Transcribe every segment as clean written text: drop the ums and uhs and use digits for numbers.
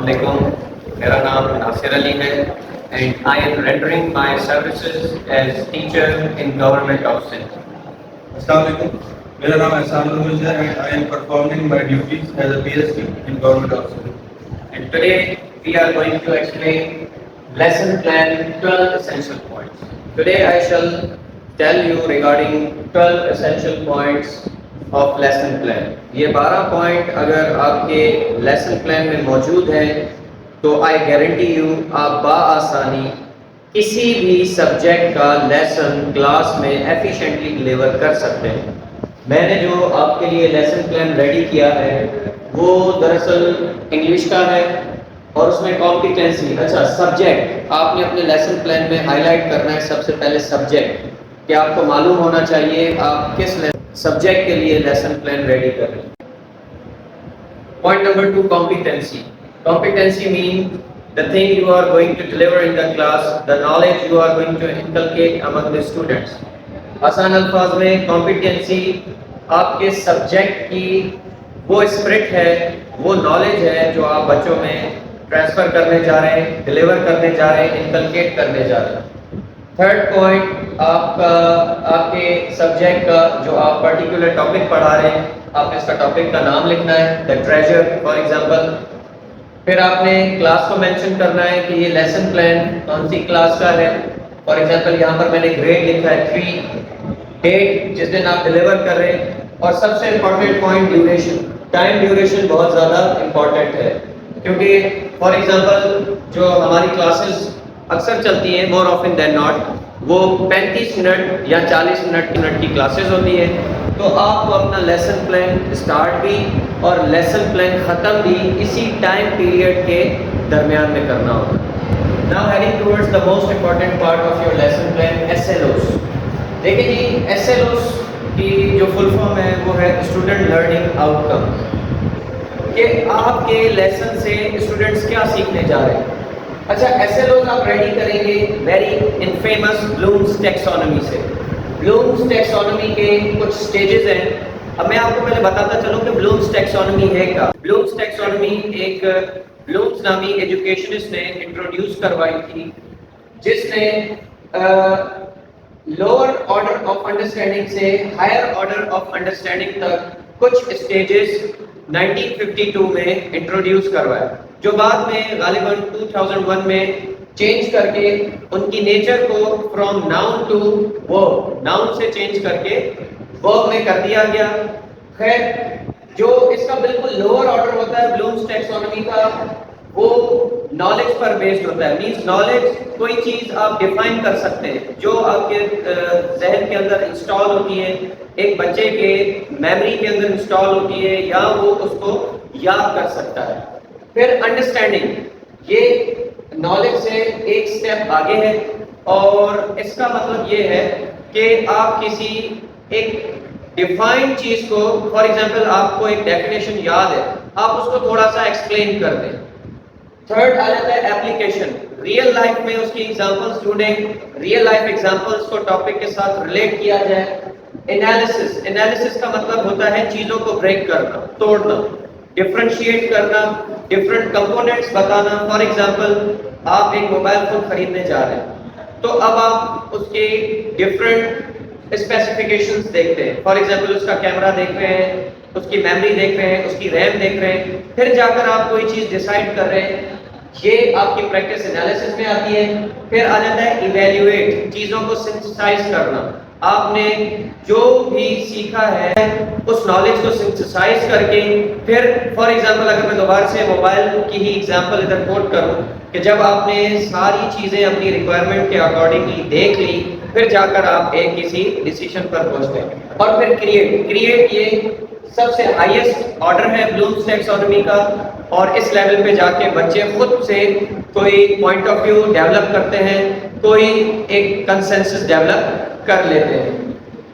علیکم. میرا نام ناصر علی ہے and I am rendering my services as teacher in Government of Sindh. السلام علیکم. میرا نام احسان الرز ہے and I am performing my duties as a PST in Government of Sindh. And today we are going to explain lesson plan 12 essential points. Today I shall tell you regarding 12 essential points of lesson plan. یہ 12 point اگر آپ کے lesson plan میں موجود ہیں تو I guarantee you آپ بآسانی کسی بھی سبجیکٹ کا لیسن کلاس میں ایفیشینٹلی ڈلیور کر سکتے ہیں. میں نے جو آپ کے لیے لیسن پلان ریڈی کیا ہے وہ دراصل انگلش کا ہے اور اس میں کمپیٹنسی. اچھا, سبجیکٹ آپ نے اپنے لیسن پلان میں ہائی لائٹ کرنا ہے. سب سے پہلے سبجیکٹ, کہ آپ کو معلوم ہونا چاہیے آپ کس سبجیکٹ کے لیے لیسن پلان ریڈی کر رہے ہیں. Point number 2, competency. Competency means the thing you are going to deliver in the class, the knowledge you are going to inculcate among the students. آسان الفاظ میں competency آپ کے سبجیکٹ کی وہ اسپرٹ ہے, وہ نالج ہے جو آپ بچوں میں ٹرانسفر کرنے جا رہے ہیں, ڈلیور کرنے جا رہے ہیں, انکلکیٹ کرنے جا رہے ہیں. تھرڈ پوائنٹ, آپ کے سبجیکٹ کا جو آپ پرٹیکولر ٹاپک پڑھا رہے ہیں آپ نے اس کا ٹاپک کا نام لکھنا ہے, دا ٹریجر فار ایگزامپل. پھر آپ نے کلاس کو مینشن کرنا ہے کہ یہ لیسن پلان کون سی کلاس کا ہے. فار ایگزامپل یہاں پر میں نے گریڈ لکھا ہے 3, ڈیٹ جس دن آپ ڈلیور کر رہے ہیں, اور سب سے important point duration. Time duration بہت زیادہ امپورٹنٹ ہے کیونکہ فار ایگزامپل جو ہماری کلاسز اکثر چلتی ہیں مور آفن دین ناٹ, وہ 35 منٹ یا 40 منٹ کی کلاسز ہوتی ہیں. تو آپ کو اپنا لیسن پلان اسٹارٹ بھی اور لیسن پلان ختم بھی اسی ٹائم پیریڈ کے درمیان میں کرنا ہوگا. Now heading towards the most important part of your lesson plan, S L Os. دیکھیں جی, ایس ایل اوز کی جو فل فارم ہے وہ ہے اسٹوڈنٹ لرننگ آؤٹ کم, کہ آپ کے لیسن سے اسٹوڈنٹس کیا سیکھنے جا رہے ہیں. اچھا, ایس ایل اوز آپ ریڈی کریں گے ویری انفیمس بلومز ٹیکسانومی سے. بلومز ٹیکسانومی کے کچھ سٹیجز ہیں. اب میں آپ کو پہلے بتاتا چلوں کہ بلومز ٹیکسانومی ہے کیا. بلومز ٹیکسانومی ایک بلومز نامی ایجوکیشنسٹ نے انٹروڈیوس کروائی تھی, جس نے لوور آرڈر آف انڈرسٹینڈنگ سے ہائر آرڈر آف انڈرسٹینڈنگ تک کچھ اسٹیجز 1952 میں انٹروڈیوس کروایا, جو بعد میں غالباً 2001 میں چینج کر کے ان کی نیچر کو فرام ناؤن ٹو ورب, ناؤن سے چینج کر کے ورب میں کر دیا گیا. خیر, جو اس کا بالکل لوور آرڈر ہوتا ہے بلومز ٹیکسانومی کا, وہ نالج پر بیسڈ ہوتا ہے. مینس نالج کوئی چیز آپ ڈیفائن کر سکتے ہیں جو آپ کے ذہن کے اندر انسٹال ہوتی ہے, ایک بچے کے میموری کے اندر انسٹال ہوتی ہے, یا وہ اس کو یاد کر سکتا ہے. پھر انڈرسٹینڈنگ, یہ نالج سے ایک سٹیپ آگے ہے, اور اس کا مطلب یہ ہے کہ آپ کسی ایک ڈیفائنڈ چیز کو, فار ایگزامپل آپ کو ایک ڈیفینیشن یاد ہے, آپ اس کو تھوڑا سا ایکسپلین کر دیں. تھرڈ آ جاتا ہے ایپلیکیشن. ریئل لائف میں اس کی ایگزامپلس ڈھونڈیں, ریئل لائف ایگزامپلس کو ٹاپک کے ساتھ ریلیٹ کیا جائے. انالیسس, انالیسس کا مطلب ہوتا ہے چیزوں کو بریک کرنا, توڑنا, ڈفرینشیٹ کرنا, ڈفرنٹ کمپوننٹس بتانا. فار ایگزامپل آپ ایک موبائل فون خریدنے جا رہے ہیں, تو اب آپ اس کے ڈفرنٹ اسپیسیفکیشنز دیکھتے ہیں. فار ایگزامپل اس کا کیمرہ دیکھ رہے ہیں, اس کی میموری دیکھ رہے ہیں, اس کی ریم دیکھ رہے ہیں, پھر جا کر آپ کوئی چیز ڈیسائیڈ کر رہے ہیں. یہ آپ کی پریکٹس انالیسس میں آتی ہے. پھر آ جاتا ہے ایویلیویٹ, چیزوں کو سنتھسائز کرنا. آپ نے جو بھی سیکھا ہے اس نالج کو سنتھسائز کر کے, پھر فار ایگزامپل اگر میں دوبارہ سے موبائل کی ہی ایگزامپل ادھر کوٹ کروں, کہ جب آپ نے ساری چیزیں اپنی ریکوائرمنٹ کے اکارڈنگلی دیکھ لی, پھر جا کر آپ ایک کسی ڈیسیژن پر پہنچتے ہیں. اور پھر کریٹ یہ سب سے ہائیسٹ آرڈر ہے بلومز ٹیکسانومی کا, اور اس لیول پہ جا کے بچے خود سے کوئی پوائنٹ آف ویو ڈیولپ کرتے ہیں, کوئی ایک کنسنسس ڈیولپ کر لیتے ہیں.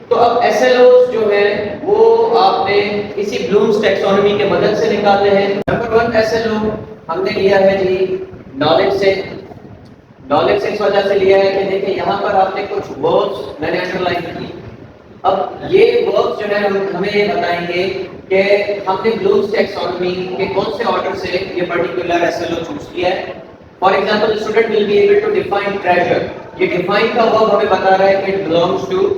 تو اب ایس ایل اوز جو ہے وہ آپ نے اسی بلومز ٹیکسانومی کے مدد سے نکالنے ہیں. نمبر 1 ایس ایل او ہم نے لیا ہے جی نالج سے. نالج سے اس وجہ سے لیا ہے کہ دیکھیں یہاں پر آپ نے کچھ ورڈز میں نے انڈر لائن کی, اب یہ ورک جو ہے ہمیں یہ بتائیں گے کہ ہم نے بلومز ٹیکسانومی کے کون سے آرڈر سے یہ particular S L O choose کیا ہے. For example student will be able to define treasure. یہ ڈیفائن کا ورب ہمیں بتا رہا ہے کہ it belongs to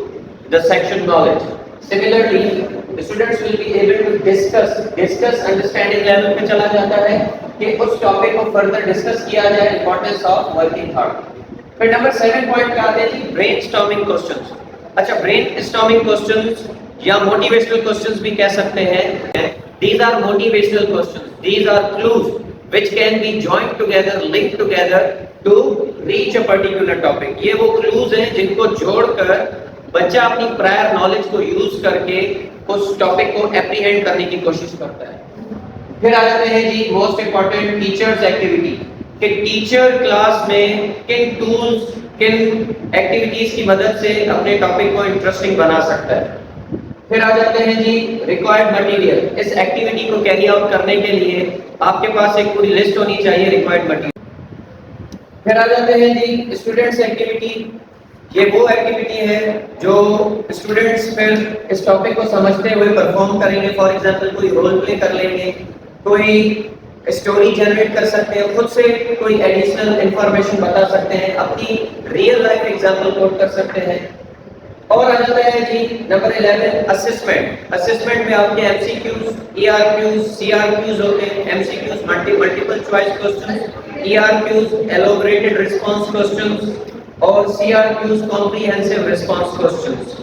the section knowledge. Similarly students will be able to discuss understanding level پہ چلا جاتا ہے کہ اس ٹاپک کو فردر ڈسکس کیا جائے, امپورٹنس آف ورکنگ ہارڈ. پھر نمبر 7 پوائنٹ کا آتے ہیں جی برین اسٹارمنگ کوسچنز. اچھا, برین اسٹارمنگ کوسچنز یا موٹیویشنل کوسچنز بھی کہہ سکتے ہیں. These are motivational questions. These are clues which can be joined together, linked together to reach a particular topic. یہ وہ clues ہیں جن کو جوڑ کر بچہ اپنی prior knowledge کو use کر کے اس topic کو apprehend کرنے کی کوشش کرتا ہے. پھر آ جاتے ہیں جی موسٹ امپورٹنٹ ٹیچرز ایکٹیویٹی, کہ ٹیچر کلاس میں کن ٹولز کن ایکٹیویٹیز کی مدد سے اپنے ٹاپک کو انٹرسٹنگ بنا سکتا ہے. پھر آ جاتے ہیں جی ریکوائرڈ مٹیریل. اس ایکٹیویٹی کو کیری آؤٹ کرنے کے لیے آپ کے پاس ایک پوری لسٹ ہونی چاہیے ریکوائرڈ مٹیریل. پھر آ جاتے ہیں جی اسٹوڈنٹس ایکٹیویٹی. یہ وہ ایکٹیویٹی ہے جو اسٹوڈنٹس پھر اس ٹاپک کو سمجھتے ہوئے پرفارم کریں گے. فار ایگزامپل کوئی رول پلے کر لیں گے, کوئی اسٹوری جنریٹ کر سکتے ہیں, خود سے کوئی ایڈیشنل انفارمیشن بتا سکتے ہیں, اپنی ریئل لائف ایگزامپل کوٹ کر سکتے ہیں. اور آ جاتا ہے جی نمبر 11 اسسمنٹ. اسسمنٹ میں آپ کے M C Qs, E R Qs, C R Qs ہوتے ہیں. M C Qs multiple choice questions, E R Qs elaborated response questions, اور C R Qs comprehensive response questions.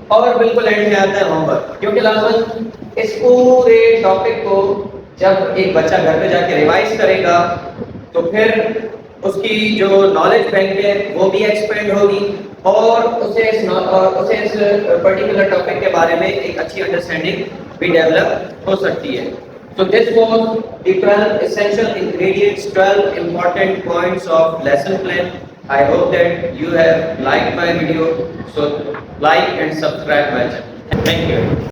اور بالکل اینڈ میں آتا ہے ہوم ورک, کیونکہ لازماً اس پورے ٹاپک کو جب ایک بچہ گھر پہ جا کے ریوائز کرے گا تو پھر اس کی جو نالج بینک ہے وہ بھی ایکسپینڈ ہوگی, اور اسے اس پرٹیکولر ٹاپک کے بارے میں ایک اچھی انڈرسٹینڈنگ بھی ڈیولپ ہو سکتی ہے. So this was the 12 essential ingredients, 12 important points of lesson plan. I hope that you have liked my video. So like and subscribe my channel. Thank you.